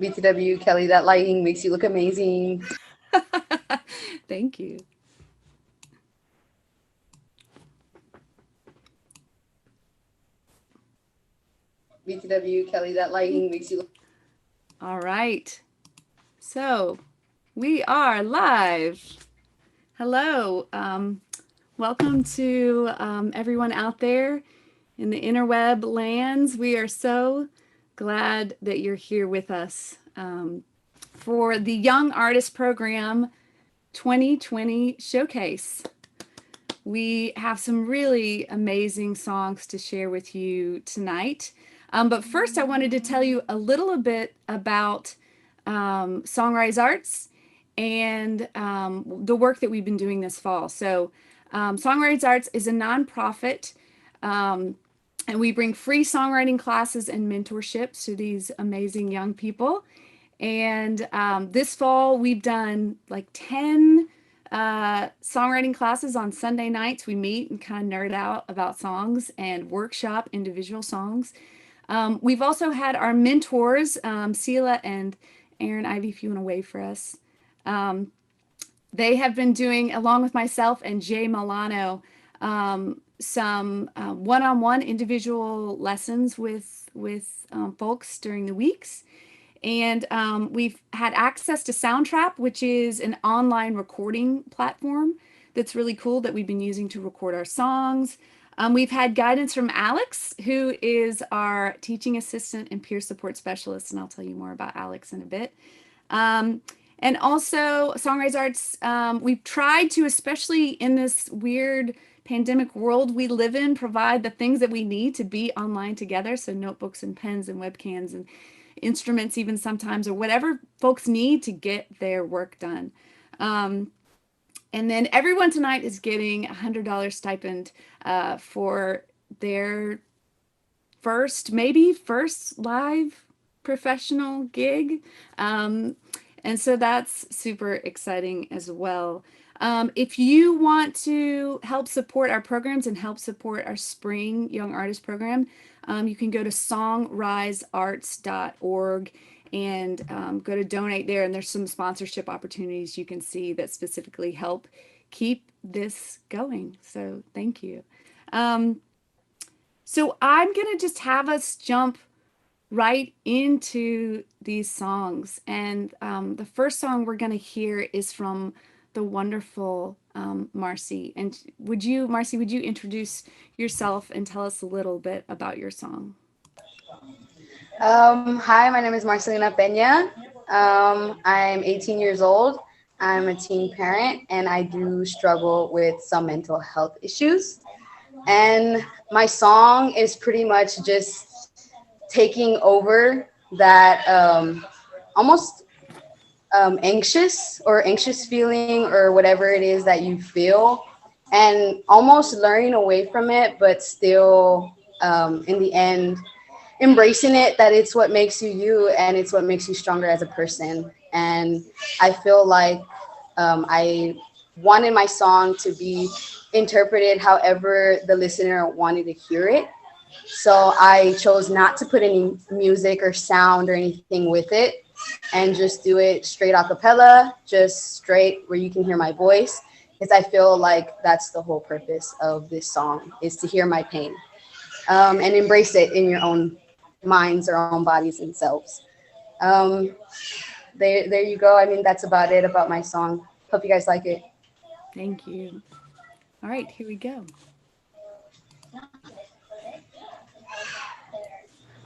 BTW, Kelly, that lighting makes you look amazing. Thank you. BTW, Kelly, that lighting makes you look. All right. So we are live. Hello. Welcome to everyone out there in the interweb lands. We are so glad that you're here with us for the Young Artist Program 2020 Showcase. We have some really amazing songs to share with you tonight. But first, I wanted to tell you a little bit about Songrise Arts and the work that we've been doing this fall. So, Songrise Arts is a nonprofit, um, and we bring free songwriting classes and mentorships to these amazing young people. And this fall, we've done like 10 songwriting classes on Sunday nights. We meet and kind of nerd out about songs and workshop individual songs. We've also had our mentors, Sela and Aaron Ivy, if you want to wave for us. Um, they have been doing, along with myself and Jay Milano, some one-on-one individual lessons with folks during the weeks. And we've had access to Soundtrap, which is an online recording platform that's really cool that we've been using to record our songs. We've had guidance from Alex, who is our teaching assistant and peer support specialist, and I'll tell you more about Alex in a bit. Um, and also, Songrise Arts, we've tried to, especially in this weird pandemic world we live in, provide the things that we need to be online together. So, notebooks and pens and webcams and instruments, even sometimes, or whatever folks need to get their work done. Um, and then everyone tonight is getting $100 stipend for their maybe first live professional gig. Um, and so that's super exciting as well. If you want to help support our programs and help support our spring Young Artist Program, you can go to songrisearts.org and go to donate there. And there's some sponsorship opportunities you can see that specifically help keep this going. So thank you. Um, so I'm going to just have us jump right into these songs. And the first song we're going to hear is from the wonderful Marcy. And Marcy, would you introduce yourself and tell us a little bit about your song? Hi, my name is Marcelina Peña. I'm 18 years old. I'm a teen parent, and I do struggle with some mental health issues. And my song is pretty much just taking over that almost anxious feeling or whatever it is that you feel, and almost learning away from it, but still, in the end, embracing it, that it's what makes you you, and it's what makes you stronger as a person. And I feel like I wanted my song to be interpreted however the listener wanted to hear it. So I chose not to put any music or sound or anything with it, and just do it straight a cappella, just straight where you can hear my voice. Because I feel like that's the whole purpose of this song, is to hear my pain, and embrace it in your own minds or own bodies and selves. Um, there you go. I mean, that's about it about my song. Hope you guys like it. Thank you. All right, here we go.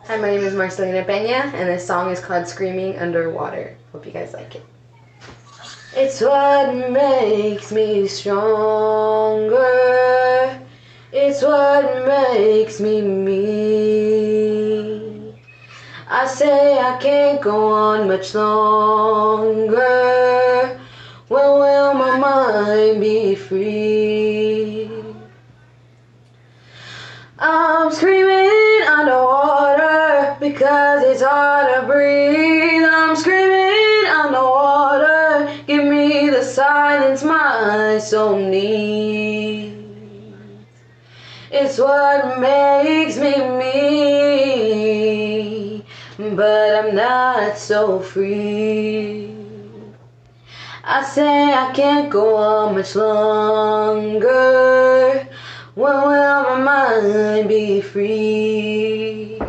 Hi, my name is Marcelina Peña, and this song is called Screaming Underwater. Hope you guys like it. It's what makes me stronger. It's what makes me me. I say I can't go on much longer. When will my mind be free? I'm screaming underwater because it's hard to breathe. I'm screaming underwater. Give me the silence my soul needs. It's what makes me me. but I'm not so free. I say I can't go on much longer. When will my mind be free?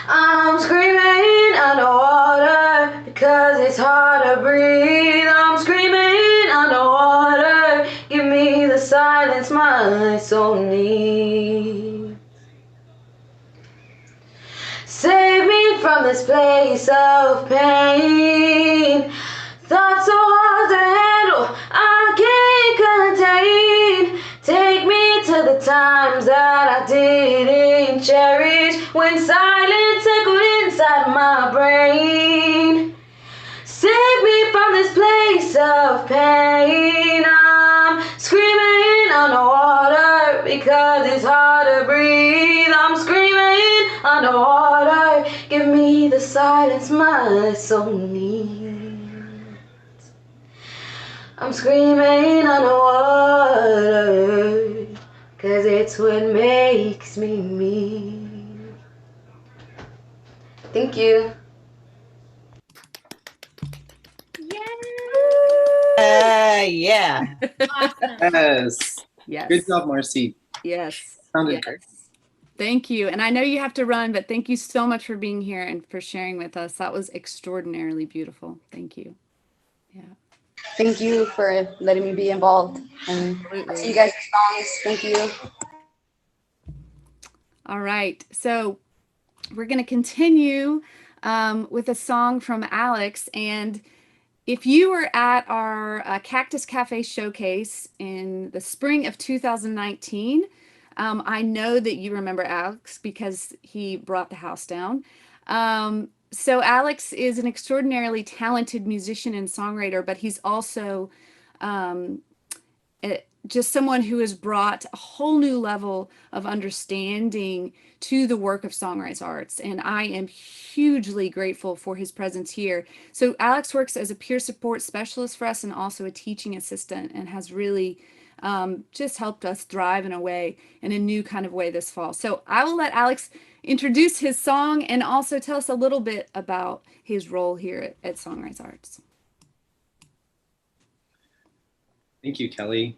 I'm screaming underwater because it's hard to breathe. I'm screaming underwater. Give me the silence my soul needs. Save me from this place of pain. Thoughts so hard to handle, I can't contain. Take me to the times that I didn't cherish, when silence echoed inside my brain. Save me from this place of pain. I'm screaming underwater because it's hard to breathe. I'm screaming underwater. Give me the silence my soul needs. I'm screaming underwater, 'cause it's what makes me. Thank you. Yeah. Yes. Yes. Good job, Marcy. Yes. Sounded Yes. great. Thank you. And I know you have to run, but thank you so much for being here and for sharing with us. That was extraordinarily beautiful. Thank you. Yeah. Thank you for letting me be involved. And Absolutely. see you guys' songs. Thank you. All right. So we're going to continue with a song from Alex. And if you were at our Cactus Cafe showcase in the spring of 2019, I know that you remember Alex because he brought the house down. So Alex is an extraordinarily talented musician and songwriter, but he's also just someone who has brought a whole new level of understanding to the work of Songwriters Arts. And I am hugely grateful for his presence here. So Alex works as a peer support specialist for us and also a teaching assistant, and has really just helped us thrive in a new kind of way this fall. So I will let Alex introduce his song and also tell us a little bit about his role here at Songwriters Arts. Thank you, Kelly.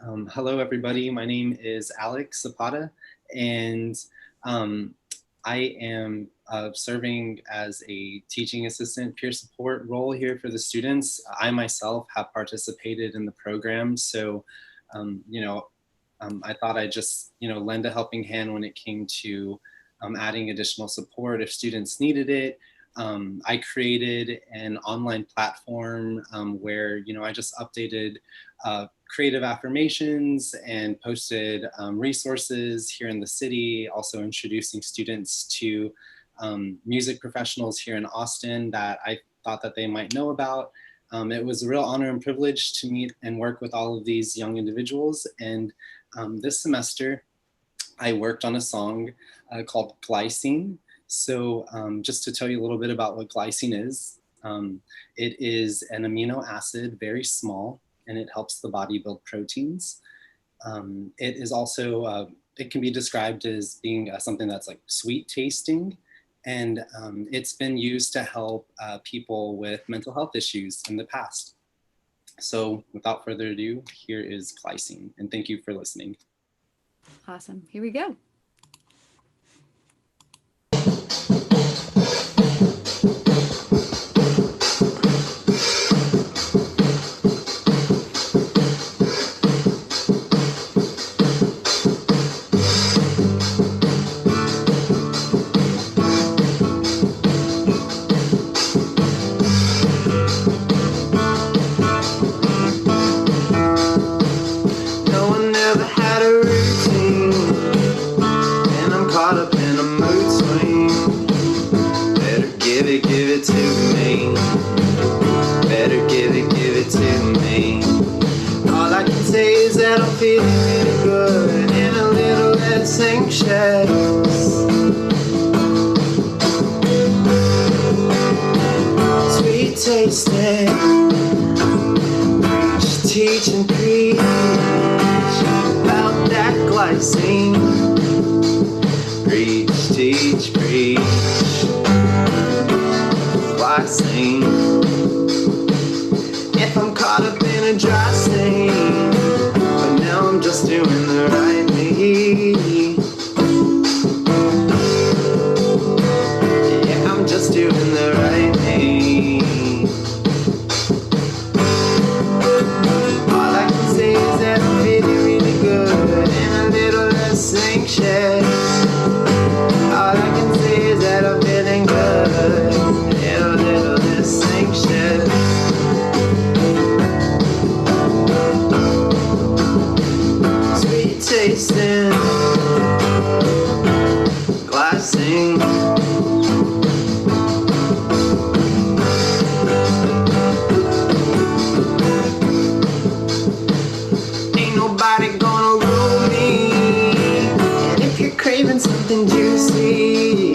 Hello, everybody. My name is Alex Zapata, and I am serving as a teaching assistant peer support role here for the students. I myself have participated in the program, so I thought I'd just lend a helping hand when it came to adding additional support if students needed it. I created an online platform where I just updated creative affirmations and posted resources here in the city, also introducing students to music professionals here in Austin that I thought that they might know about. It was a real honor and privilege to meet and work with all of these young individuals. And this semester, I worked on a song called Glycine. So just to tell you a little bit about what glycine is, it is an amino acid, very small, and it helps the body build proteins. It is also, it can be described as being something that's like sweet tasting, and it's been used to help people with mental health issues in the past. So without further ado, here is Glycine, and thank you for listening. Awesome. Here we go. Sweet tasting, preach, teach, and preach about that glycine. Preach, teach, preach, preach. Why sing if I'm caught up in a dry stain? But now I'm just doing the right thing. Yeah, I'm just doing the right thing. All I can say is that I'm feeling really good and a little less anxious. All I can say is that I'm feeling good and a little less anxious. Sweet tasting, glassing. Ain't nobody gonna rule me. And if you're craving something juicy,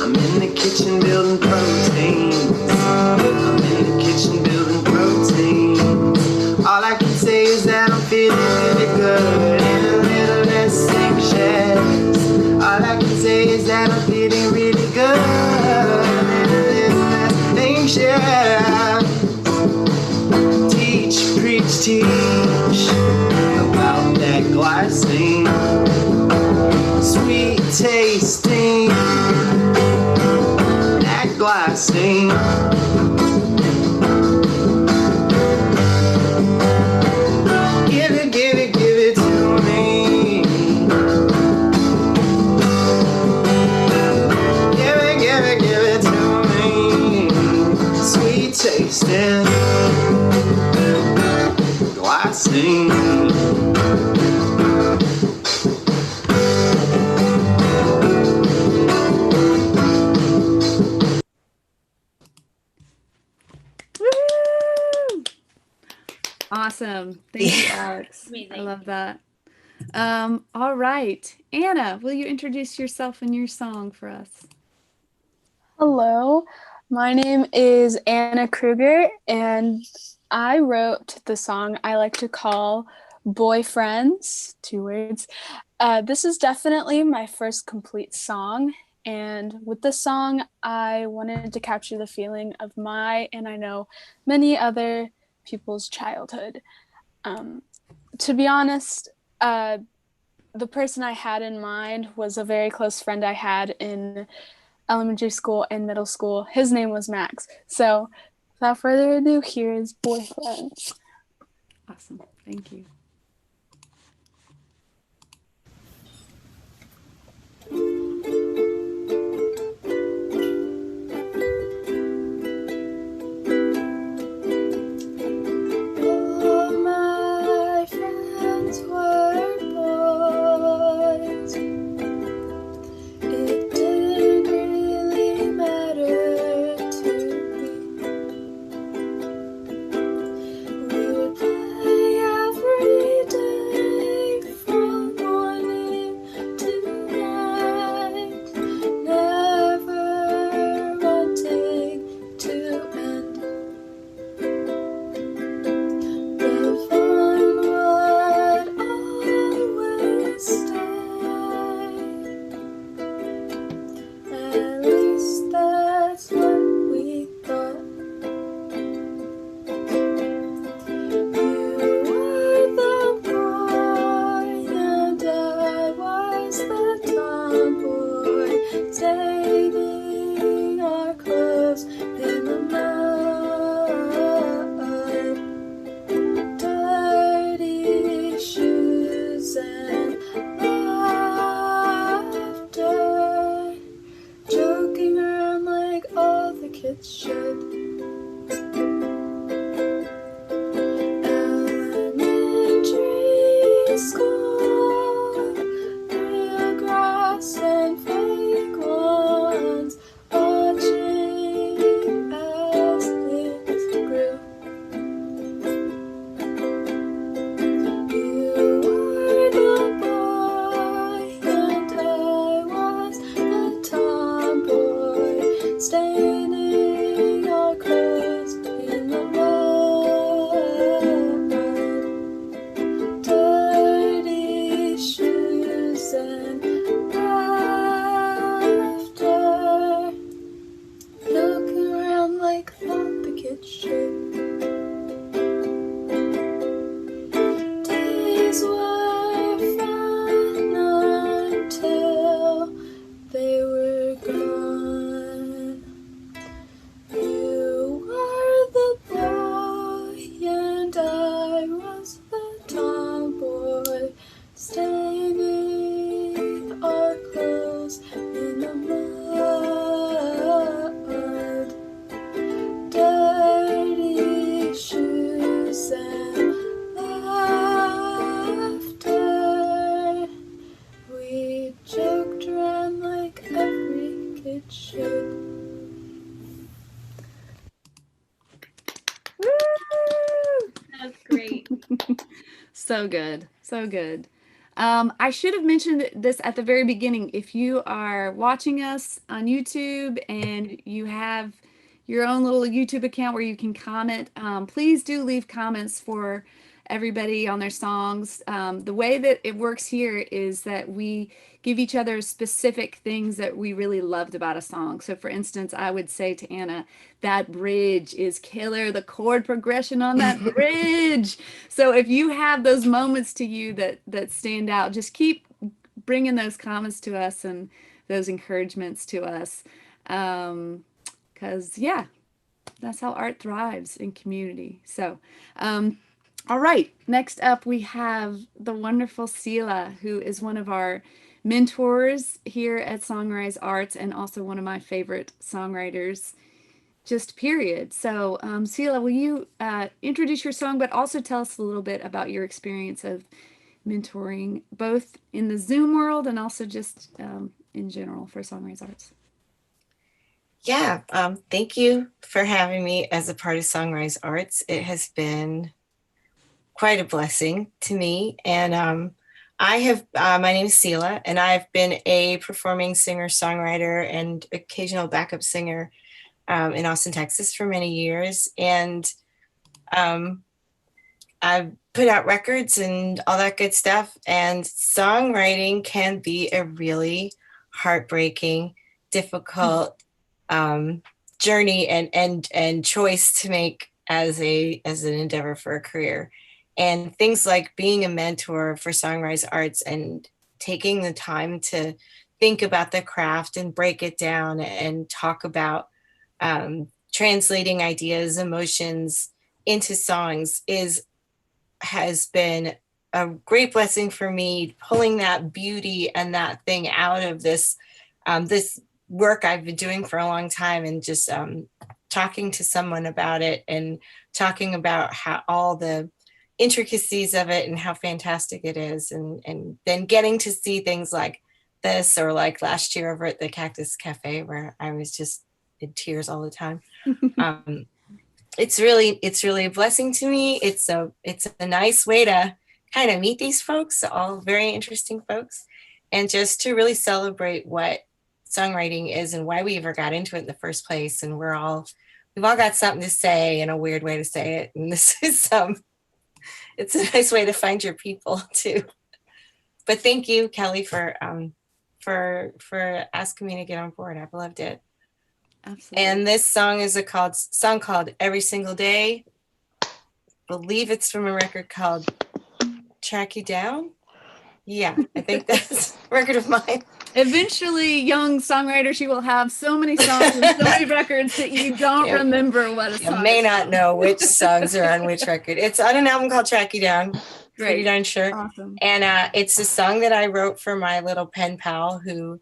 I'm in the kitchen building proteins. I'm in the kitchen building proteins. All I can say is that I'm feeling really good and a little less anxious. All I can say is that I'm feeling really good and a little less anxious. Teach, preach, teach about that glassing. Sweet tasting, that glassing. Give it, give it, give it to me. Give it, give it, give it to me. Sweet tasting, glassing. Woo! Awesome. Thank you, Alex. I Amazing. love that. All right. Anna, will you introduce yourself and your song for us? Hello, my name is Anna Kruger, and I wrote the song I like to call Boyfriends, 2 words. This is definitely my first complete song, and with this song, I wanted to capture the feeling of my, and I know many other people's childhood. To be honest, the person I had in mind was a very close friend I had in elementary school and middle school. His name was Max. So without further ado, here is Boyfriends. Awesome. Thank you. All my friends were boys. It didn't really matter to me. We would play every day from morning to night, never wanting to end. The fun would always stay. At least that's what we thought. You were the boy and I was the tomboy, stating our clothes in the mud, dirty shoes and laughter, joking around like all the kids should. Elementary school, real grass and fake ones, watching as things grew. You were the boy and I was the tomboy, staining our clothes in the mud, dirty shoes and laughter, So good. So good. I should have mentioned this at the very beginning. If you are watching us on YouTube and you have your own little YouTube account where you can comment, please do leave comments for everybody on their songs. The way that it works here is that we give each other specific things that we really loved about a song. So for instance, I would say to Anna, that bridge is killer, the chord progression on that bridge. So if you have those moments to you that stand out, just keep bringing those comments to us and those encouragements to us. Because yeah, that's how art thrives in community. So all right, next up we have the wonderful Sela, who is one of our mentors here at Songrise Arts and also one of my favorite songwriters, just period. So Sela, will you introduce your song, but also tell us a little bit about your experience of mentoring, both in the Zoom world and also just in general for Songrise Arts? Yeah, thank you for having me as a part of Songrise Arts. It has been quite a blessing to me. And I have, my name is Sela, and I've been a performing singer, songwriter, and occasional backup singer in Austin, Texas for many years. And I've put out records and all that good stuff. And songwriting can be a really heartbreaking, difficult journey and choice to make as an endeavor for a career. And things like being a mentor for Songrise Arts and taking the time to think about the craft and break it down and talk about translating ideas, emotions into songs has been a great blessing for me, pulling that beauty and that thing out of this work I've been doing for a long time, and just talking to someone about it and talking about how all the intricacies of it and how fantastic it is, and then getting to see things like this, or like last year over at the Cactus Cafe where I was just in tears all the time. It's really a blessing to me. It's a nice way to kind of meet these folks, all very interesting folks, and just to really celebrate what songwriting is and why we ever got into it in the first place. And we've all got something to say and a weird way to say it, and this is it's a nice way to find your people too. But thank you, Kelly, for asking me to get on board. I've loved it. Absolutely. And this song is a song called Every Single Day. I believe it's from a record called Track You Down. Yeah, I think that's a record of mine. Eventually, young songwriter, she will have so many songs and so many records that you don't remember what a song is. You may not know which songs are on which record. It's on an album called Track You Down. Great. Pretty darn sure. Awesome. And it's a song that I wrote for my little pen pal who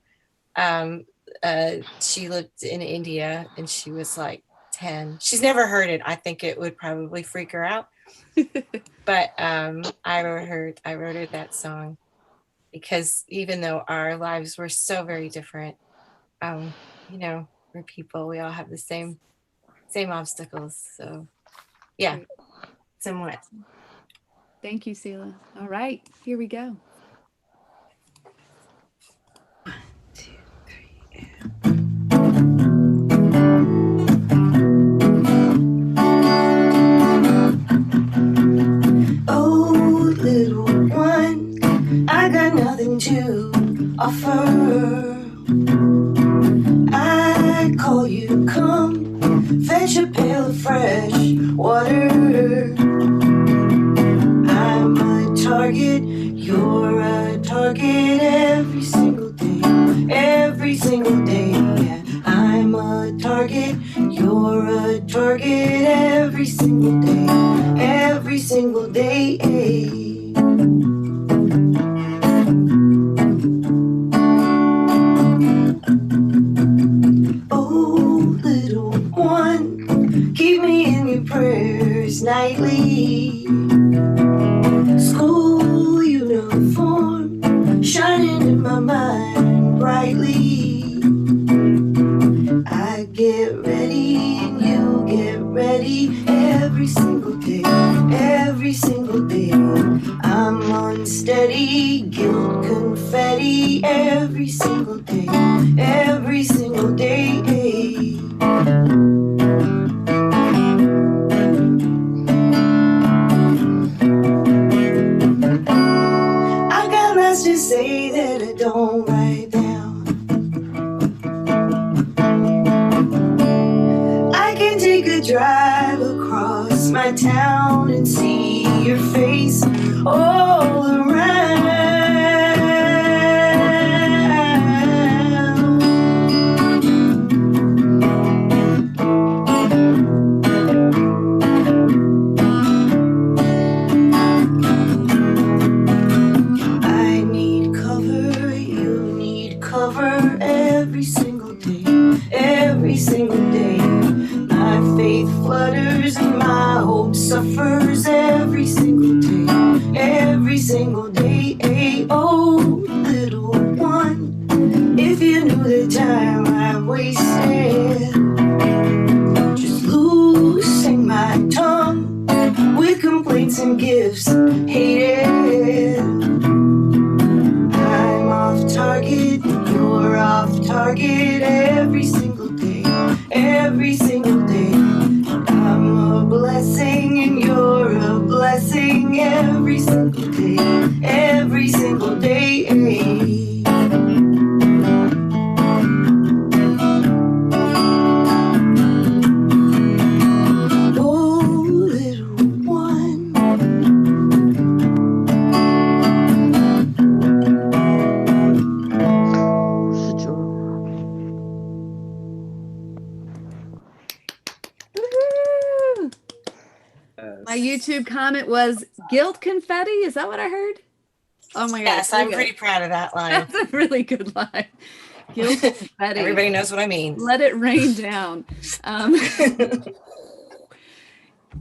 she lived in India and she was like 10. She's never heard it. I think it would probably freak her out. But I wrote her that song because even though our lives were so very different, we're people, we all have the same obstacles. So yeah, somewhat. Thank you, Sela. All right, here we go. 1, 2, 3, oh, little one, I got nothing to offer. I call you, come fetch a pail of fresh water. I'm a target, you're a target every single day, every single day. Yeah. I'm a target, you're a target every single day, every single day. Oh, little one, keep me in your prayers nightly. School uniform shining in my mind brightly. I get ready and you get ready every single day, every single day. steady, guilt confetti every single day, every single day. I got less to say that I don't write down. I can take a drive across my town and see your face all around. I need cover, you need cover every single day, every single day. My faith flutters and my hope suffers every single day, every single day. Oh, little one, if you knew the time I wasted just losing my tongue with complaints and gifts hated. I'm off target, you're off target every single day, every single day. I'm a blessing and you're a blessing every single day, every single day. Oh, little one. Woohoo! My YouTube comment was guilt confetti. Is that what I heard? Oh my gosh. Yes, I'm pretty proud of that line. That's a really good line. Guilt confetti. Everybody knows what I mean. Let it rain down.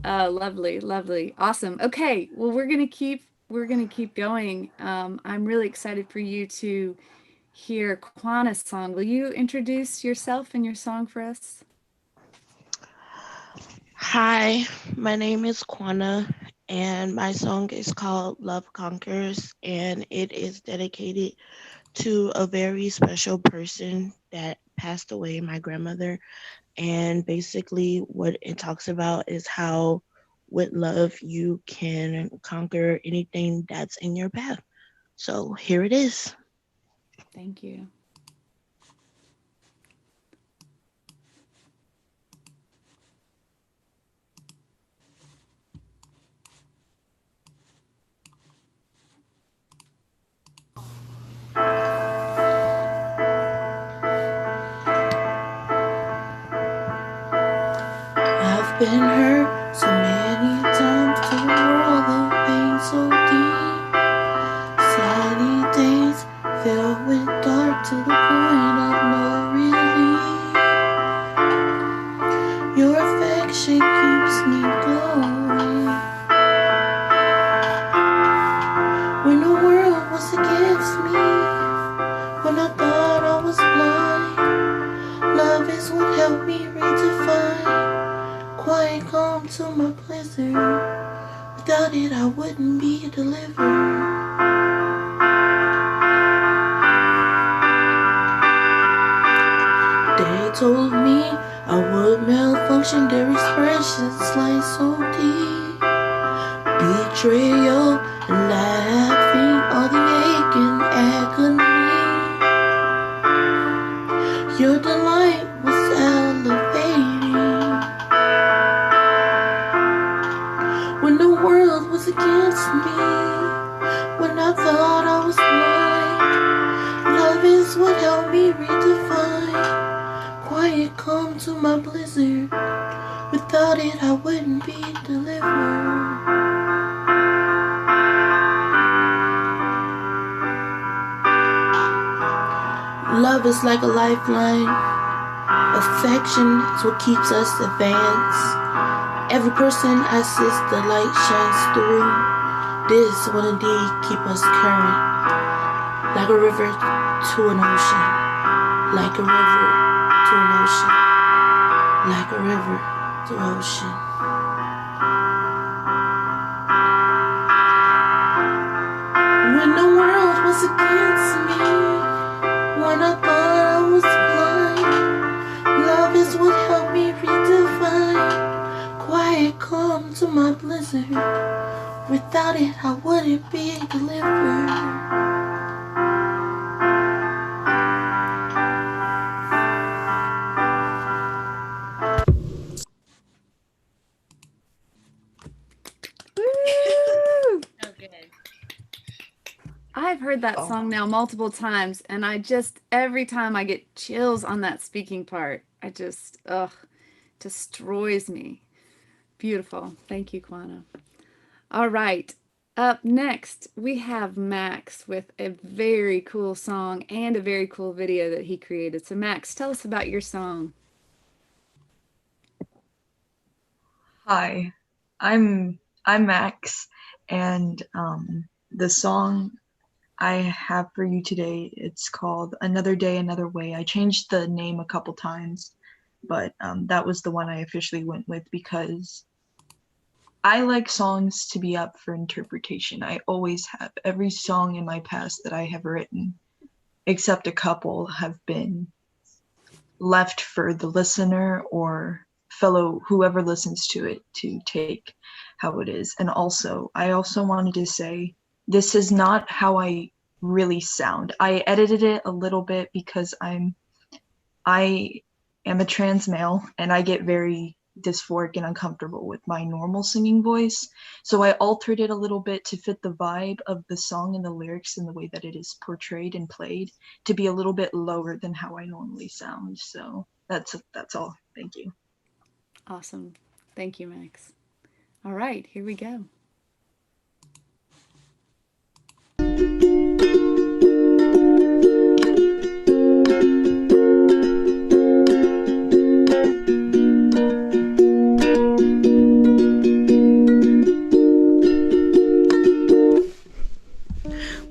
Lovely, lovely, awesome. Okay, well, we're gonna keep going. I'm really excited for you to hear Quana's song. Will you introduce yourself and your song for us? Hi, my name is Quana, and my song is called Love Conquers, and it is dedicated to a very special person that passed away, my grandmother. And basically, what it talks about is how with love you can conquer anything that's in your path. So here it is. Thank you. I've been hurt so many times through all the pain so deep. Sunny days filled with dark to the point of no relief. Your affection keeps me going. When the world was against me, when I thought I was blind, love is what helped me redefine. Quiet calm to my blizzard. Without it, I wouldn't be delivered. They told me I would malfunction. Their expressions lie so deep. Betrayal and laughing, all the ache and agony. Your delight was elevating. When the world was against me, when I thought I was blind, love is what helped me redefine. Quiet calm to my blizzard. Without it, I wouldn't be delivered. Love is like a lifeline. Affection is what keeps us advanced. Every person I assist, the light shines through. This will indeed keep us current. Like a river to an ocean. Like a river to an ocean. Like a river to ocean. When was against me when I thought I was blind. Love is what helped me redefine quiet calm to my blizzard. Without it, I wouldn't be delivered. Woo! Okay. I've heard that song now multiple times, and every time I get chills on that speaking part. Destroys me. Beautiful. Thank you, Quana. All right. Up next, we have Max with a very cool song and a very cool video that he created. So Max, tell us about your song. Hi, I'm Max, and the song I have for you today, it's called Another Day, Another Way. I changed the name a couple times, but that was the one I officially went with because I like songs to be up for interpretation. I always have. Every song in my past that I have written, except a couple, have been left for the listener or fellow whoever listens to it to take how it is. And also, I also wanted to say this is not how I really sound. I edited it a little bit because I am a trans male and I get very dysphoric and uncomfortable with my normal singing voice. So I altered it a little bit to fit the vibe of the song and the lyrics and the way that it is portrayed and played to be a little bit lower than how I normally sound. So that's all. Thank you. Awesome. Thank you, Max. All right, here we go.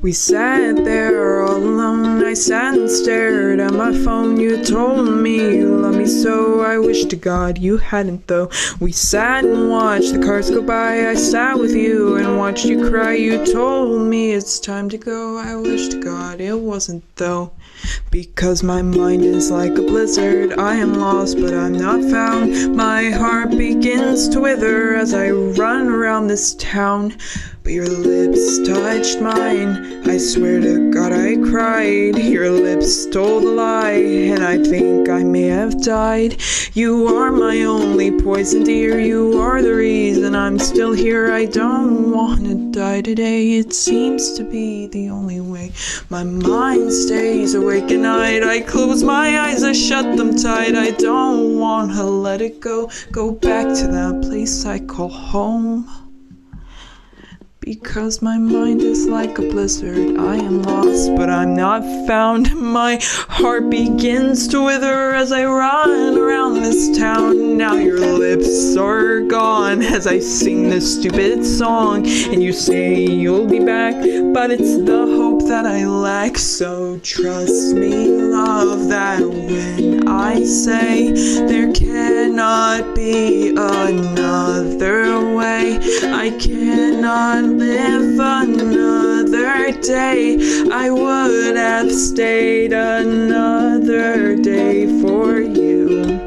We sat there all alone, I sat and stared at my phone. You told me you love me so, I wish to God you hadn't though. We sat and watched the cars go by, I sat with you and watched you cry. You told me it's time to go, I wish to God it wasn't though. Because my mind is like a blizzard, I am lost but I'm not found. My heart begins to wither as I run around this town. But your lips touched mine, I swear to God I cried. Your lips told a lie, and I think I may have died. You are my only poison, dear, you are the reason I'm still here. I don't wanna die today, it seems to be the only way. My mind stays awake at night, I close my eyes, I shut them tight. I don't wanna let it go back to that place I call home. Because my mind is like a blizzard, I am lost but I'm not found. My heart begins to wither as I run around this town. Now your lips are gone as I sing this stupid song, and you say you'll be back, but it's the hope that I lack. So trust me, love, that when I say there cannot be another way, I cannot live another day. I would have stayed another day for you,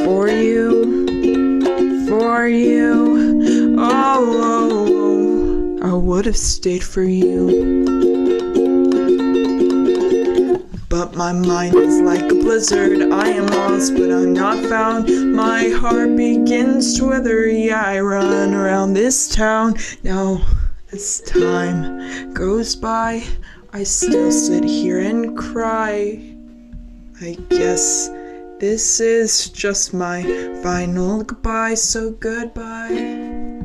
for you, for you. Oh, I would have stayed for you. But my mind is like a blizzard, I am lost but I'm not found. My heart begins to wither, yeah, I run around this town. Now as time goes by, I still sit here and cry. I guess this is just my final goodbye, so goodbye.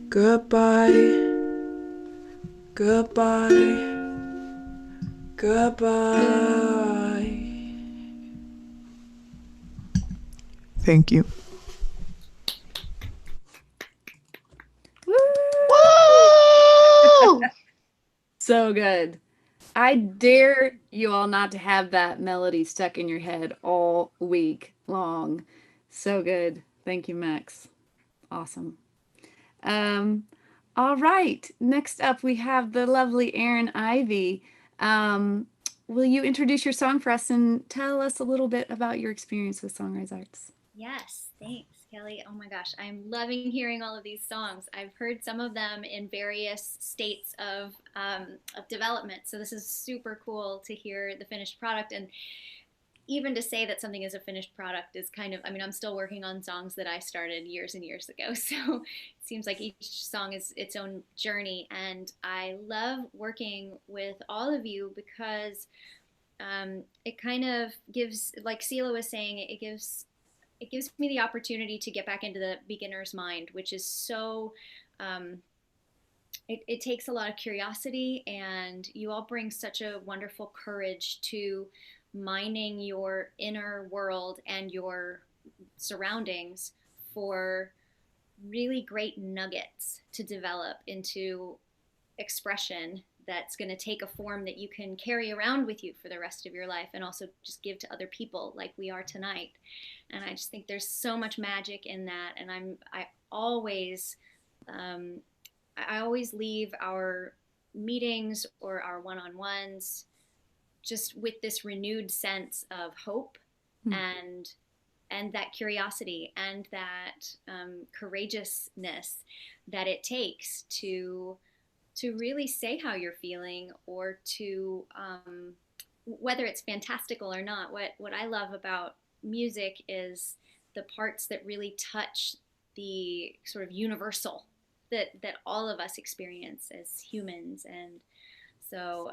Goodbye. Goodbye. Goodbye. Thank you. Woo! So good. I dare you all not to have that melody stuck in your head all week long. So good. Thank you, Max. Awesome. All right. Next up, we have the lovely Erin Ivy. Will you introduce your song for us and tell us a little bit about your experience with Songwriters Arts? Yes, thanks, Kelly. Oh my gosh, I'm loving hearing all of these songs. I've heard some of them in various states of development, so this is super cool to hear the finished product. And even to say that something is a finished product is kind of, I mean, I'm still working on songs that I started years and years ago. So it seems like each song is its own journey. And I love working with all of you because it kind of gives, like Sela was saying, it gives me the opportunity to get back into the beginner's mind, which is so, it takes a lot of curiosity, and you all bring such a wonderful courage to mining your inner world and your surroundings for really great nuggets to develop into expression that's going to take a form that you can carry around with you for the rest of your life, and also just give to other people like we are tonight. And I just think there's so much magic in that. And I always leave our meetings or our one-on-ones just with this renewed sense of hope and that curiosity and that courageousness that it takes to really say how you're feeling, or to whether it's fantastical or not. What I love about music is the parts that really touch the sort of universal that all of us experience as humans. And so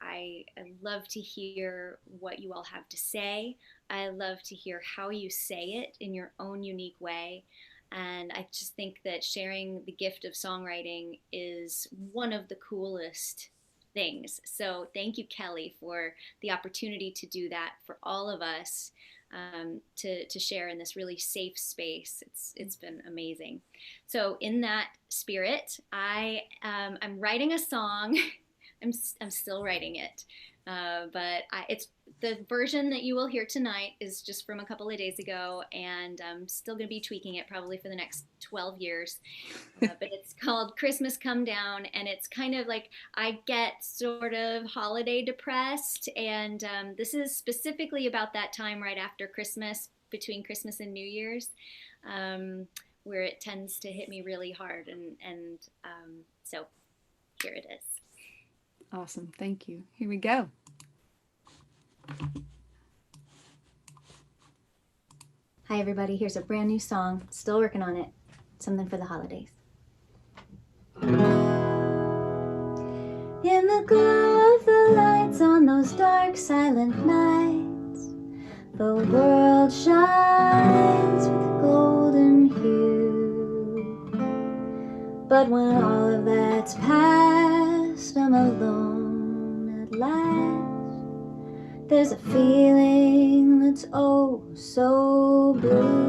I love to hear what you all have to say. I love to hear how you say it in your own unique way. And I just think that sharing the gift of songwriting is one of the coolest things. So thank you, Kelly, for the opportunity to do that for all of us, to share in this really safe space. It's been amazing. So in that spirit, I'm writing a song. I'm still writing it, but it's the version that you will hear tonight is just from a couple of days ago, and I'm still going to be tweaking it probably for the next 12 years. But it's called Christmas Come Down, and it's kind of like I get sort of holiday depressed, and this is specifically about that time right after Christmas, between Christmas and New Year's, where it tends to hit me really hard, and so here it is. Awesome. Thank you. Here we go. Hi, everybody. Here's a brand new song. Still working on it. Something for the holidays. In the glow of the lights on those dark, silent nights, the world shines with golden hue. But when all of that's past, I'm alone at last. There's a feeling that's oh so blue.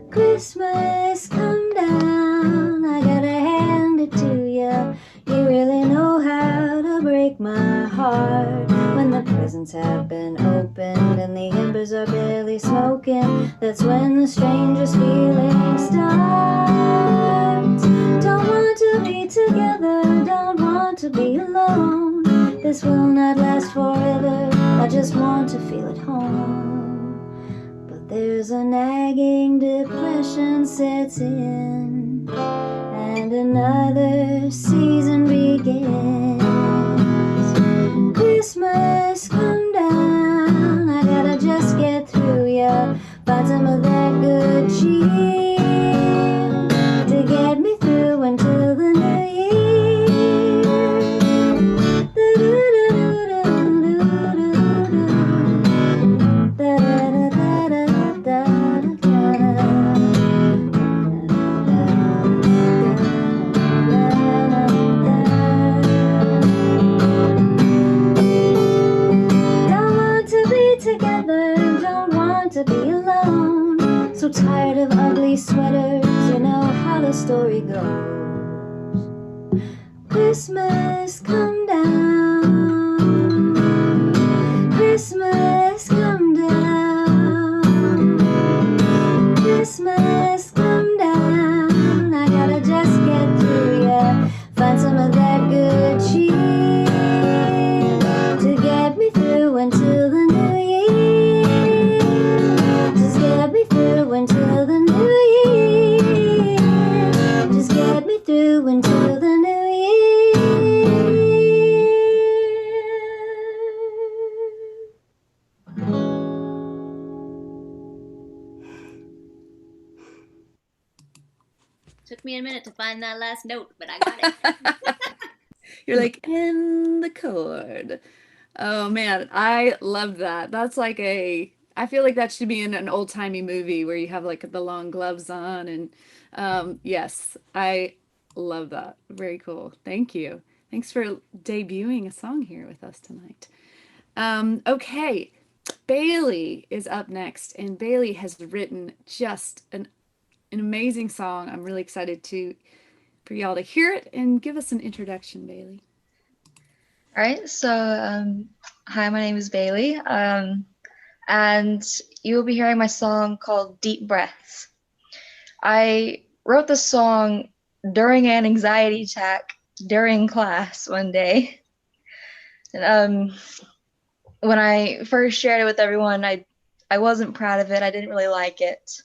Christmas come down, I gotta hand it to ya. You really know how to break my heart. When the presents have been opened and the embers are barely smoking, that's when the strangest feeling starts. Don't want to be together, don't want to be alone. This will not last forever, I just want to feel at home. But there's a nagging depression sets in, and another season begins. Christmas come down, I gotta just get through ya. Find some of that good cheer to get me through until the new to be alone. So tired of ugly sweaters, you know how the story goes. Christmas come down, Christmas come down. me a minute to find that last note, but I got it. You're like, in the chord. Oh man, I love that. That's like I feel like that should be in an old-timey movie where you have like the long gloves on and yes, I love that. Very cool. Thank you. Thanks for debuting a song here with us tonight. Okay, Bailey is up next, and Bailey has written just an amazing song. I'm really excited for y'all to hear it and give us an introduction, Bailey. All right, so hi, my name is Bailey, and you will be hearing my song called Deep Breaths. I wrote the song during an anxiety attack during class one day. And, when I first shared it with everyone, I wasn't proud of it. I didn't really like it,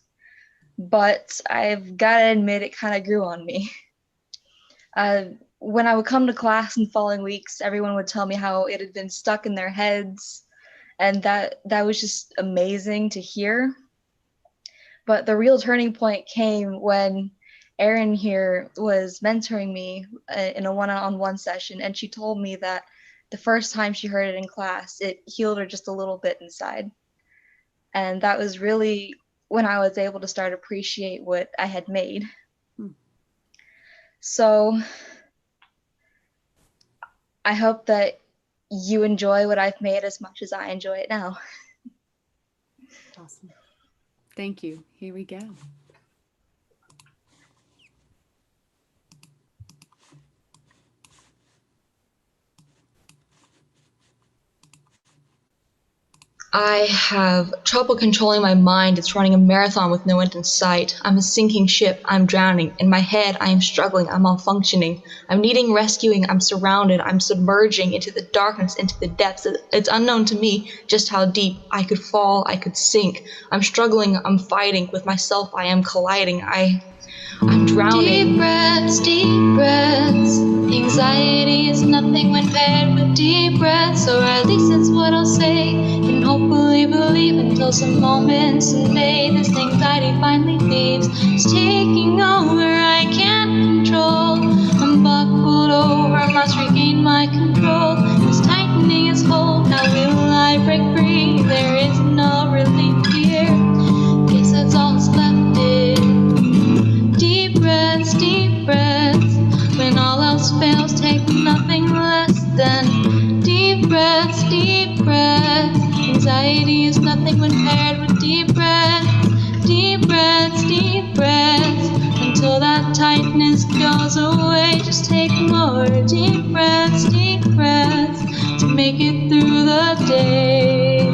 but I've got to admit it kind of grew on me. When I would come to class in the following weeks, everyone would tell me how it had been stuck in their heads, and that was just amazing to hear. But the real turning point came when Erin here was mentoring me in a one-on-one session, and she told me that the first time she heard it in class, it healed her just a little bit inside. And that was really when I was able to start appreciate what I had made. So I hope that you enjoy what I've made as much as I enjoy it now. Awesome. Thank you. Here we go. I have trouble controlling my mind. It's running a marathon with no end in sight. I'm a sinking ship. I'm drowning. In my head, I am struggling. I'm malfunctioning. I'm needing rescuing. I'm surrounded. I'm submerging into the darkness, into the depths. It's unknown to me just how deep I could fall. I could sink. I'm struggling. I'm fighting. With myself, I am colliding. I'm drowning. Deep breaths. Anxiety is nothing when paired with deep breaths, or at least that's what I'll say, and hopefully believe until some moments invade. This anxiety finally leaves. It's taking over, I can't control. I'm buckled over, must regain my control. It's tightening its hold, how will I break free? There is no relief here. Guess that's all that's left is deep breaths, deep breaths. When all else fails, take nothing less than deep breaths, deep breaths. Anxiety is nothing when paired with deep breaths, deep breaths, deep breaths. Until that tightness goes away, just take more deep breaths to make it through the day.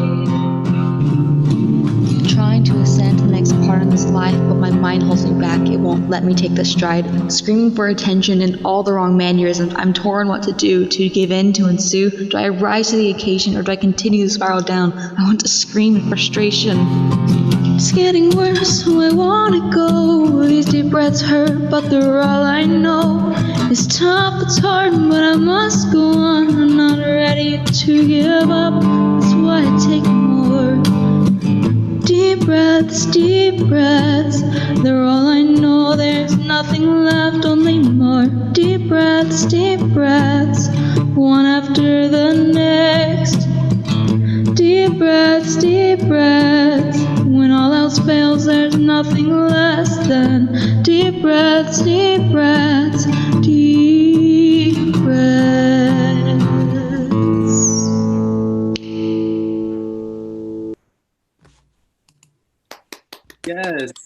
Trying to ascend to the next part of this life, but my mind holds me back. It won't let me take the stride. Screaming for attention in all the wrong mannerisms. I'm torn what to do, to give in, to ensue. Do I rise to the occasion, or do I continue to spiral down? I want to scream in frustration. It's getting worse, so I wanna go. These deep breaths hurt, but they're all I know. It's tough, it's hard, but I must go on. I'm not ready to give up, that's why I take more. Deep breaths, they're all I know. There's nothing left, only more. Deep breaths, one after the next. Deep breaths, when all else fails, there's nothing less than deep breaths, deep breaths.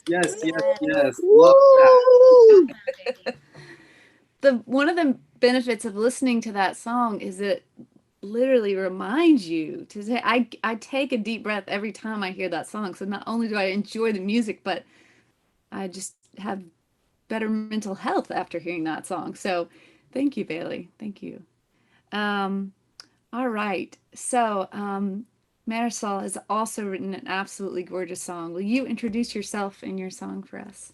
Yes. Love that. One of the benefits of listening to that song is it literally reminds you to say, I take a deep breath every time I hear that song. So not only do I enjoy the music, but I just have better mental health after hearing that song. So thank you, Bailey. Thank you. All right. So Marisol has also written an absolutely gorgeous song. Will you introduce yourself and your song for us?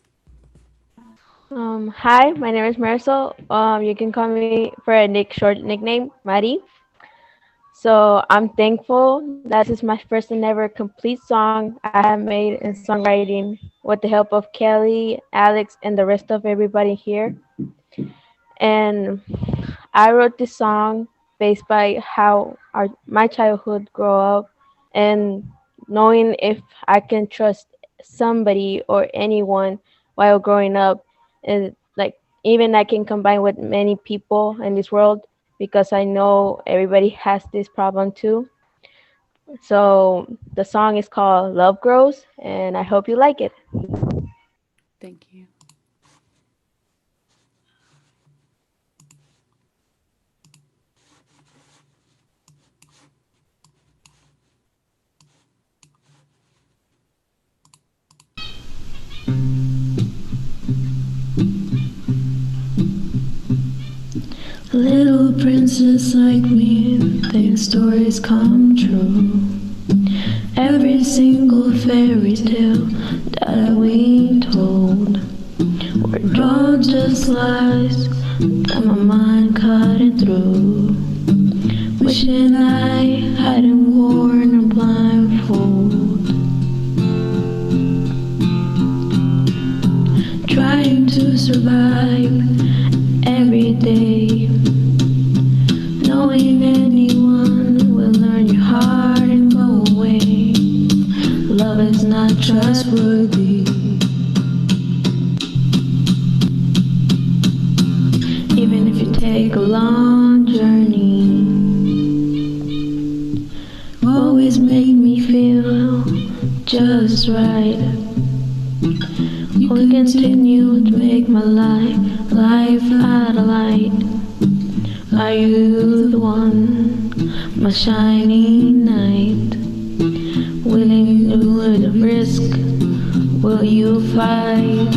Hi, my name is Marisol. You can call me for a short nickname, Mari. So I'm thankful that this is my first and ever complete song I have made in songwriting with the help of Kelly, Alex, and the rest of everybody here. And I wrote this song based by how my childhood grew up and knowing if I can trust somebody or anyone while growing up, and like even I can combine with many people in this world because I know everybody has this problem too. So the song is called Love Grows, and I hope you like it. Thank you. Little princess like me thinks stories come true. Every single fairy tale that we told were drawn just lies that my mind cutting through. Wishing I hadn't worn a blindfold. Trying to survive every day, knowing anyone will learn your heart and go away. Love is not trustworthy. Even if you take a long journey, always make me feel just right. You will continue to make my life out of light. Are you the one, my shining knight? Willing to risk, will you fight?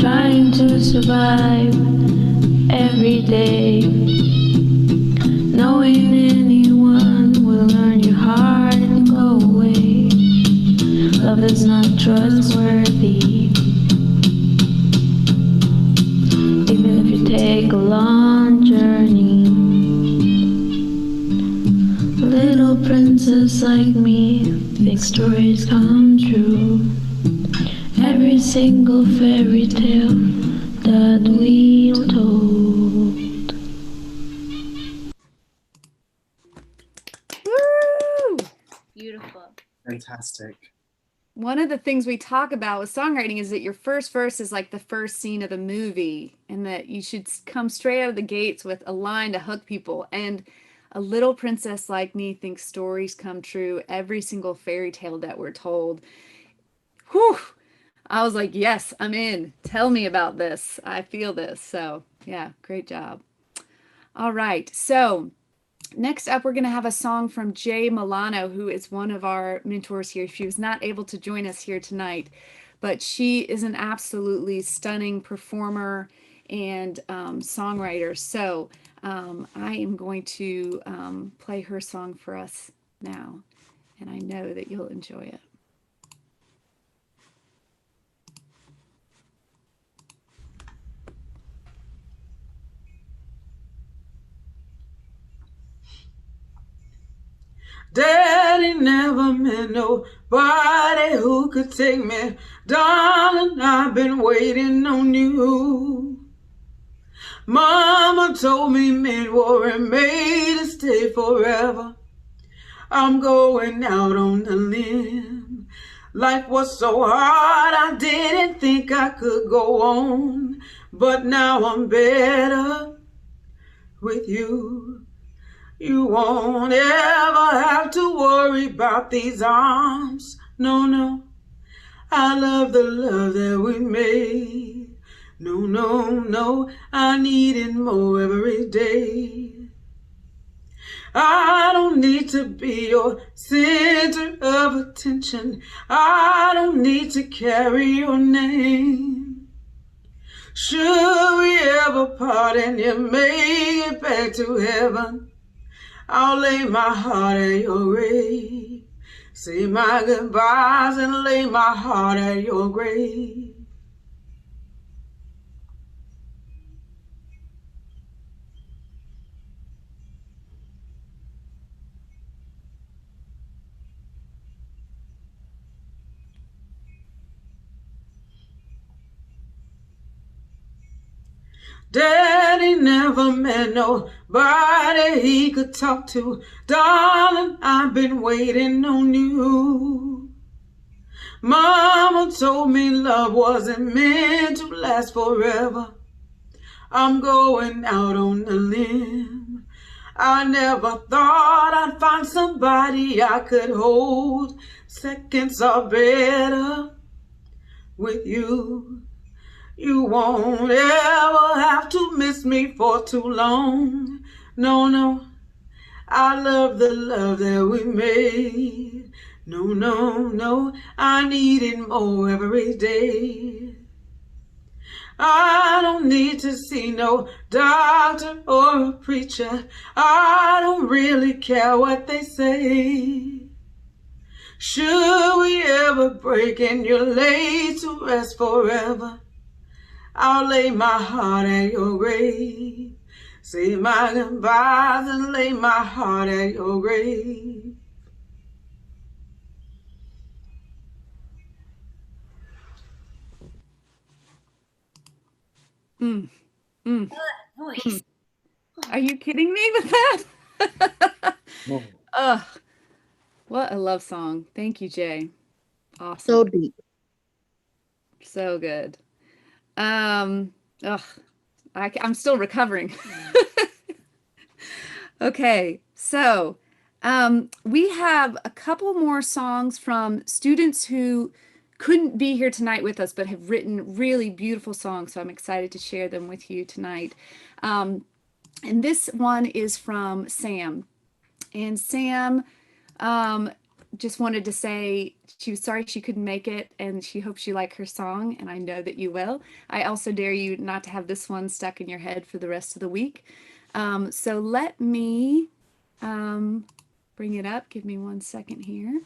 Trying to survive every day, knowing anyone will learn your heart and go away. Love is not trustworthy. Even if you take a long journey, little princess like me thinks stories come true. Every single fairy tale that we told. Woo! Beautiful. Fantastic. One of the things we talk about with songwriting is that your first verse is like the first scene of the movie, and that you should come straight out of the gates with a line to hook people. And a little princess like me thinks stories come true. Every single fairy tale that we're told. Whew! I was like, yes, I'm in. Tell me about this. I feel this. So yeah, great job. All right. So next up, we're going to have a song from Jay Milano, who is one of our mentors here. She was not able to join us here tonight, but she is an absolutely stunning performer and songwriter. So I am going to play her song for us now, and I know that you'll enjoy it. Daddy never met nobody who could take me. Darling, I've been waiting on you. Mama told me men weren't made to stay forever. I'm going out on a limb. Life was so hard, I didn't think I could go on. But now I'm better with you. You won't ever have to worry about these arms. No, no. I love the love that we made. No, no, no. I need it more every day. I don't need to be your center of attention. I don't need to carry your name. Should we ever part and you make it back to heaven, I'll lay my heart at your grave. Say my goodbyes and lay my heart at your grave. Daddy never met nobody he could talk to. Darling, I've been waiting on you. Mama told me love wasn't meant to last forever. I'm going out on a limb. I never thought I'd find somebody I could hold. Seconds are better with you. You won't ever have to miss me for too long. No, no, I love the love that we made. No, no, no, I need it more every day. I don't need to see no doctor or a preacher. I don't really care what they say. Should we ever break and you're laid to rest forever, I'll lay my heart at your grave. Say my goodbyes and lay my heart at your grave. Voice. Are you kidding me with that? Ugh, what a love song. Thank you, Jay. Awesome. So deep. So good. I'm still recovering. Okay, so we have a couple more songs from students who couldn't be here tonight with us, but have written really beautiful songs. So I'm excited to share them with you tonight. And this one is from Sam. And Sam just wanted to say she was sorry she couldn't make it, and she hopes you like her song, and I know that you will. I also dare you not to have this one stuck in your head for the rest of the week. So let me bring it up. Give me 1 second here.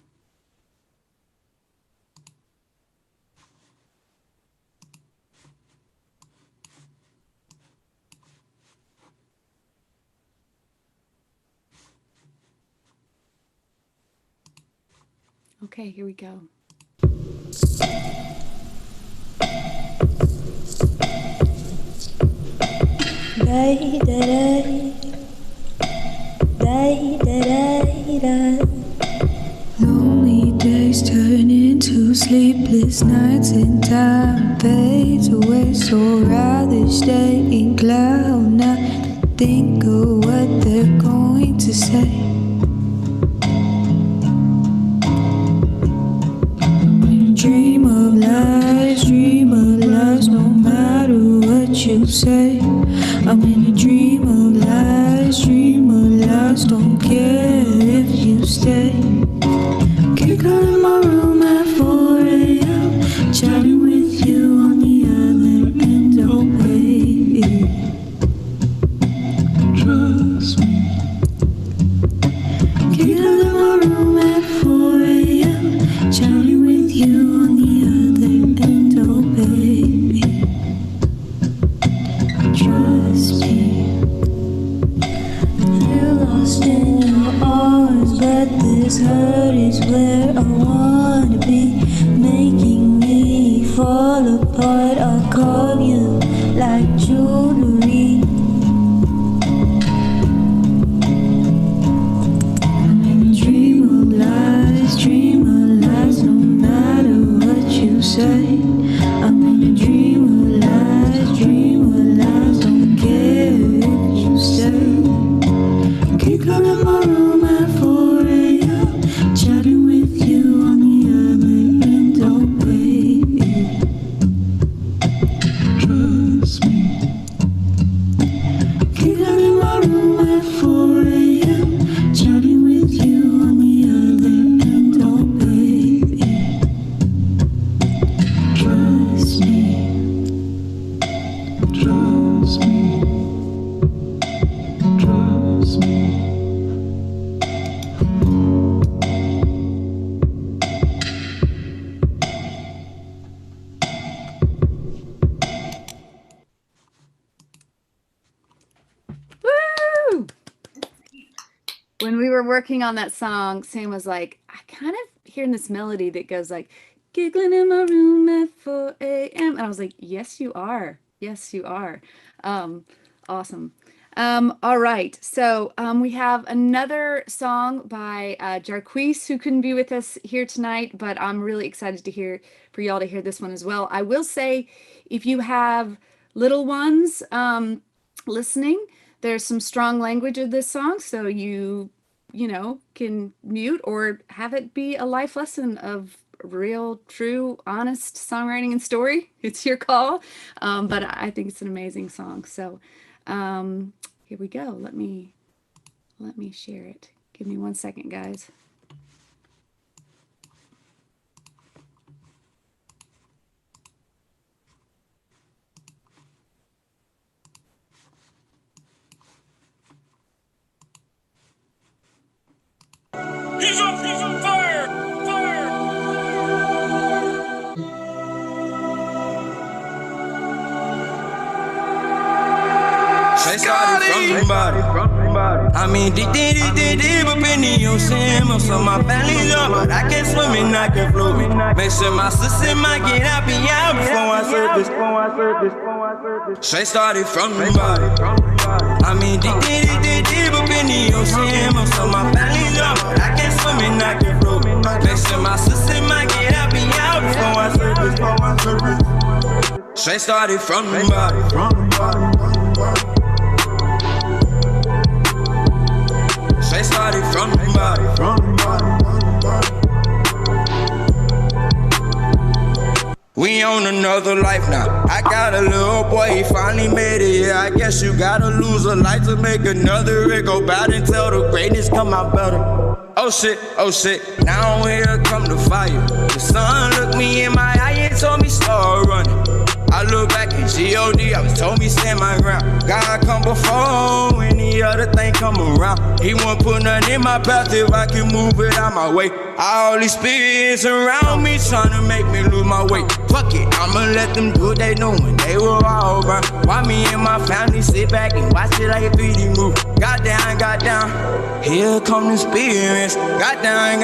Okay, here we go. Lonely days turn into sleepless nights and time fades away. So rather stay in cloud nine, think of what they're going to say. Dream of lies, no matter what you say. I'm in a dream of lies, don't care if you stay. Kick out of my room at 4 a.m., chatting with you on the other end, oh baby. Trust me. Kick out of my room at 4 a.m., chatting with you on the other end, oh baby. Trust me. Feel lost in your arms, but this hurt is where I wanna be, making me fall apart. I'll call you like jewelry. I'm in a dream of lies, no matter what you say. I'm in a dream of lies, don't care if you stay. Kick out of my room at 4 a.m., chatting with you on the other end, oh baby. Trust me. Kick out of my room at 4 a.m., chatting with you on the other end, oh baby. Trust me. Trust me. Trust me. Woo! When we were working on that song, Sam was like, I kind of hearing this melody that goes like, giggling in my room at 4 a.m. And I was like, yes, you are. Yes, you are. Awesome. All right. So we have another song by Jarquise, who couldn't be with us here tonight, but I'm really excited to hear for y'all to hear this one as well. I will say, if you have little ones listening, there's some strong language of this song, so you know, can mute or have it be a life lesson of real, true, honest songwriting and story. It's your call. But I think it's an amazing song. So here we go. Let me share it. Give me 1 second, guys. He's on fire! Fire! Straight started from the bottom. I mean, deep up in the ocean. Most of my family's up, but I can't swim and I can float. Make sure my sister might get out before I surface. Straight started from the bottom. I mean, deep up in the ocean. Most of my family's up, but I can't swim and I can float. Make sure my sister might get out before I surface. Straight started from the bottom. Straight started from the bottom. We on another life now. I got a little boy, he finally made it. Yeah, I guess you gotta lose a life to make another. It go bad until the greatness come out better. Oh shit, now here come the fire. The sun looked me in my eye and told me start running. I look back at G.O.D., I was told me stand my ground. God come before any other thing come around. He won't put nothing in my path if I can move it out my way. All these spirits around me trying to make me lose my way. Fuck it, I'ma let them do what they doing. They were all burn. Why me and my family sit back and watch it like a 3D move? Got down. Here come the spirits. Got down.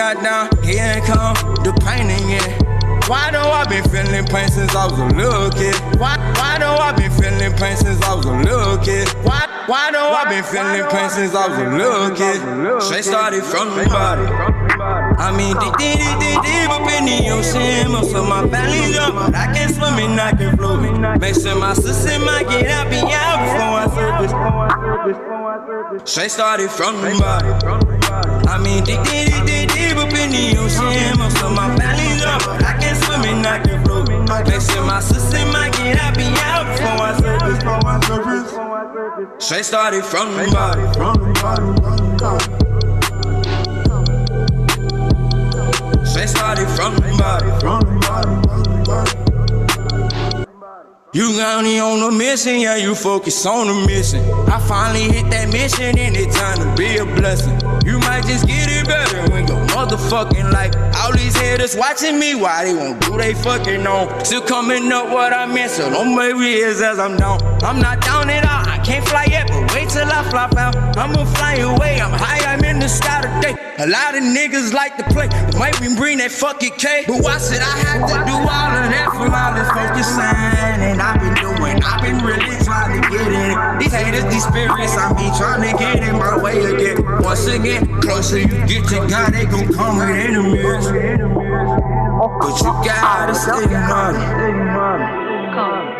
Here come the pain again. Why do I been feeling pain since I was a little kid? Why do I been feeling pain since I was a little kid? Why do I been feeling pain since I was a little kid? Straight started from the bottom. I mean, deep up in the ocean. Most of my family's up, but I can't swim and I can float. Make sure my sister might get out before I surface. Straight started from the bottom. I mean, deep up in the ocean. Most of my family's up, but I can't swim and I can float. Make sure my sister might get out before I surface. Straight started from the bottom. Straight started from the bottom. You only on a mission, yeah, you focus on the mission. I finally hit that mission and it's time to be a blessing. You might just get it better when your motherfucking life. All these haters watching me, why they won't do they fucking on? Still coming up what I meant, so don't make me as I'm down. I'm not down at all, I can't fly yet, but wait till I flop out. I'ma fly away, I'm high, I'm in the sky today. A lot of niggas like to play, but make me bring that fucking K. But why should I have to do all of that for all this focusing? And I've been really trying to get in it. These haters, these spirits, I be trying to get in my way again. Once again, closer you get to God, they gon' come with enemies. But you gotta stay money.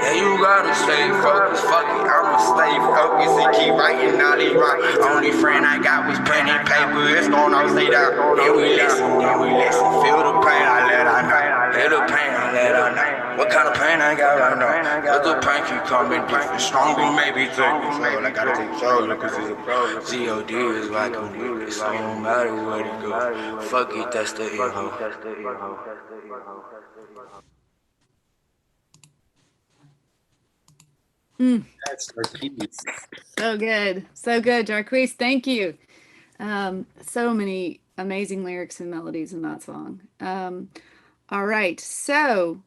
Yeah, you gotta stay focused, fuck it, I'ma stay focused and keep writing all these rhymes. Only friend I got was pen and paper, it's gon' all stay down. Then we listen, feel the pain, I let her know. Feel the pain, I let her know. What kind of pain I got right now? Cause the pain keep coming different, stronger maybe taking control. I gotta take control cause it's a pro. G.O.D. is rockin' with it, so no matter where it goes. Fuck it, that's the info. That's Jarquise. So good, Jarquise. Thank you. So many amazing lyrics and melodies in that song. All right, so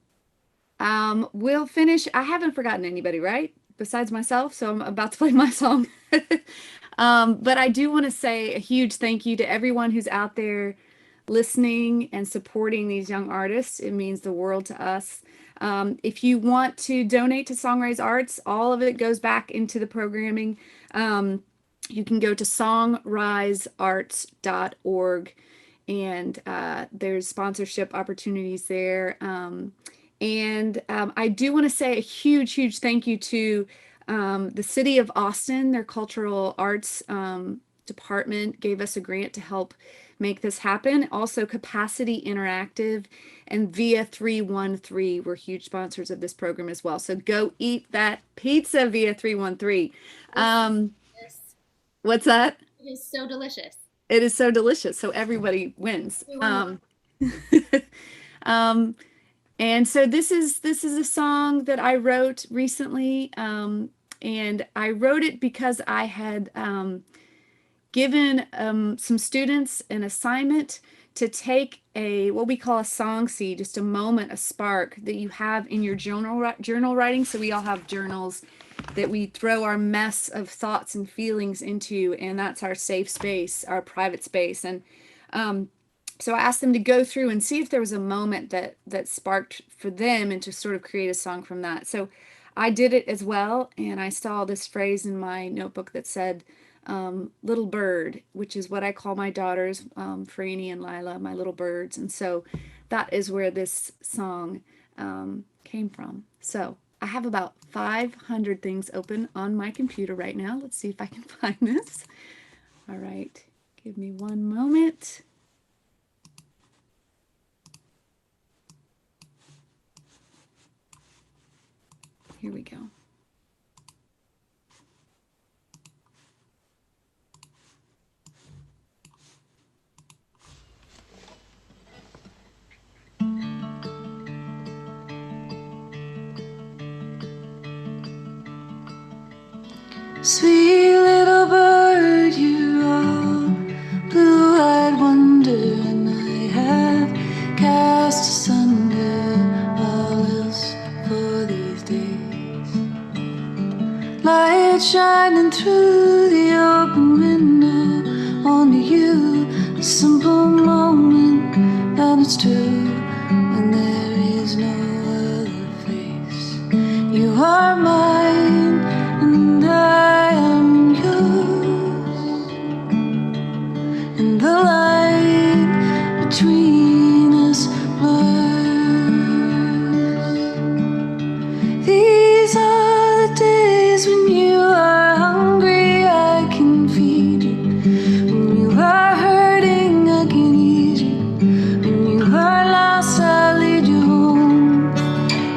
we'll finish. I haven't forgotten anybody, right? Besides myself, so I'm about to play my song. But I do want to say a huge thank you to everyone who's out there listening and supporting these young artists. It means the world to us. If you want to donate to Songrise Arts, all of it goes back into the programming. You can go to songrisearts.org, and there's sponsorship opportunities there. I do want to say a huge thank you to the City of Austin. Their cultural arts department gave us a grant to help make this happen. Also, Capacity Interactive and Via 313 were huge sponsors of this program as well. So go eat that pizza, Via 313. What's that? It is so delicious. It is so delicious. So everybody wins. And so this is a song that I wrote recently, and I wrote it because I had given some students an assignment to take what we call a song seed, just a moment, a spark that you have in your journal writing. So we all have journals that we throw our mess of thoughts and feelings into, and that's our safe space, our private space. And so I asked them to go through and see if there was a moment that sparked for them, and to sort of create a song from that. So I did it as well, and I saw this phrase in my notebook that said, little bird, which is what I call my daughters, Franny and Lila, my little birds. And so that is where this song came from. So I have about 500 things open on my computer right now. Let's see if I can find this. All right, give me one moment. Here we go. Sweet little bird, you are blue-eyed wonder, and I have cast asunder all else for these days. Light shining through the open window, only you, a simple moment, and it's true when there is no other face. You are mine, and I am yours, and the line between us blurs. These are the days when you are hungry, I can feed you. When you are hurting, I can ease you. When you are lost, I'll lead you home.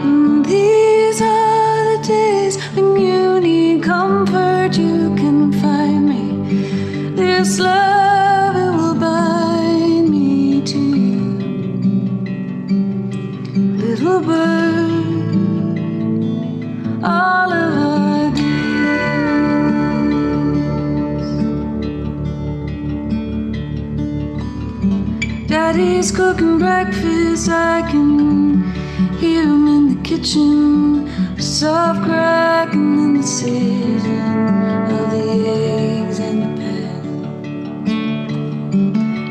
And these are the days when you need comfort, you can find me. This love, it will bind me to you. Little bird, all of our days. Daddy's cooking breakfast, I can hear him in the kitchen. A soft cracking in the sizzling of the eggs and the pan.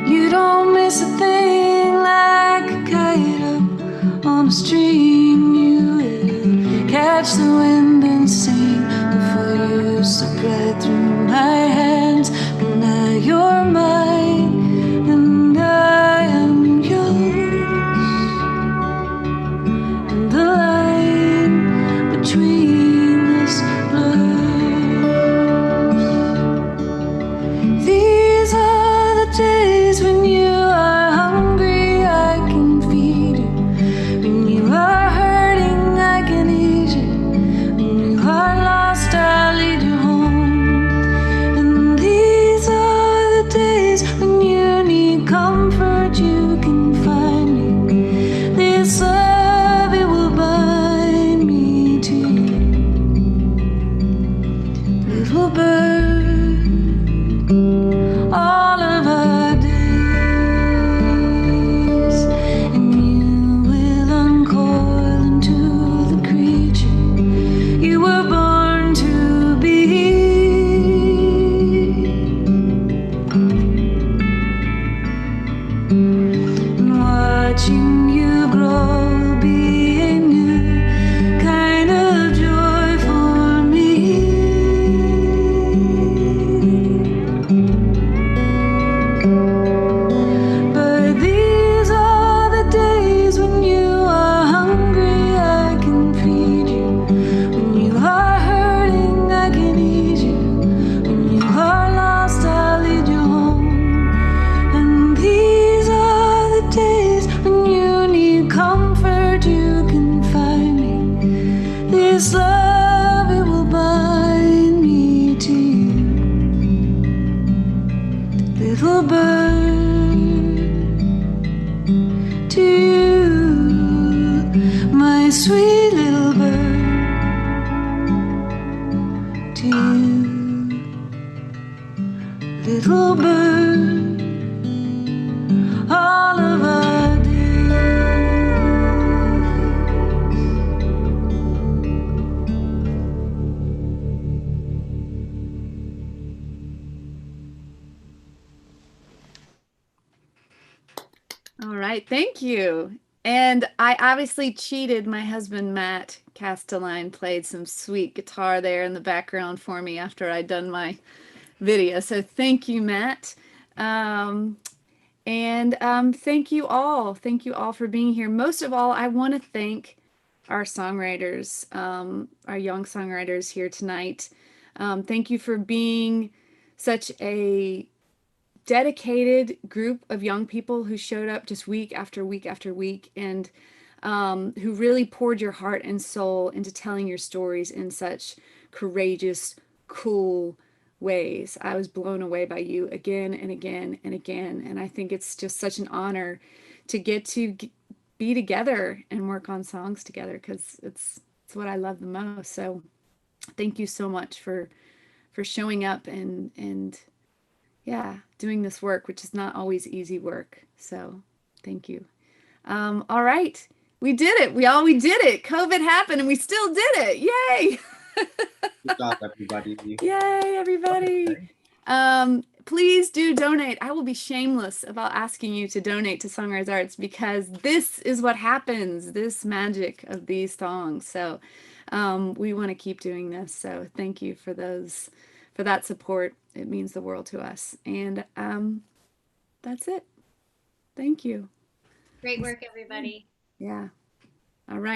You don't miss a thing, like a kite up on a stream. You will catch the wind and sing before you slip right through my hands. But now you're mine, and I am yours, and the line between us blurs. These are the days when you are hungry, I can feed you. When you are hurting, I can ease you. When you are lost, I'll lead you home. And these are the days when you need comfort, you can find me. This love, it will bind me to you. Little bird, all of our days, and you will uncoil into the creature you were born to be. And watching you grow, being new, All right, thank you. And I obviously cheated. My husband, Matt Castelline, played some sweet guitar there in the background for me after I'd done my video. So thank you, Matt. Thank you all. Thank you all for being here. Most of all, I want to thank our songwriters, our young songwriters here tonight. Thank you for being such a dedicated group of young people who showed up just week after week after week, and who really poured your heart and soul into telling your stories in such courageous, cool ways. I was blown away by you again and again and again. And I think it's just such an honor to get to be together and work on songs together, because it's what I love the most. So thank you so much for showing up and yeah, doing this work, which is not always easy work. So thank you. All right. We did it. We did it. COVID happened and we still did it. Yay. Good job, everybody. Yay, everybody. Please do donate. I will be shameless about asking you to donate to Songwriters Arts, because this is what happens, this magic of these songs. So we want to keep doing this. So thank you for that support. It means the world to us. And that's it. Thank you. Great work, everybody. Yeah. All right.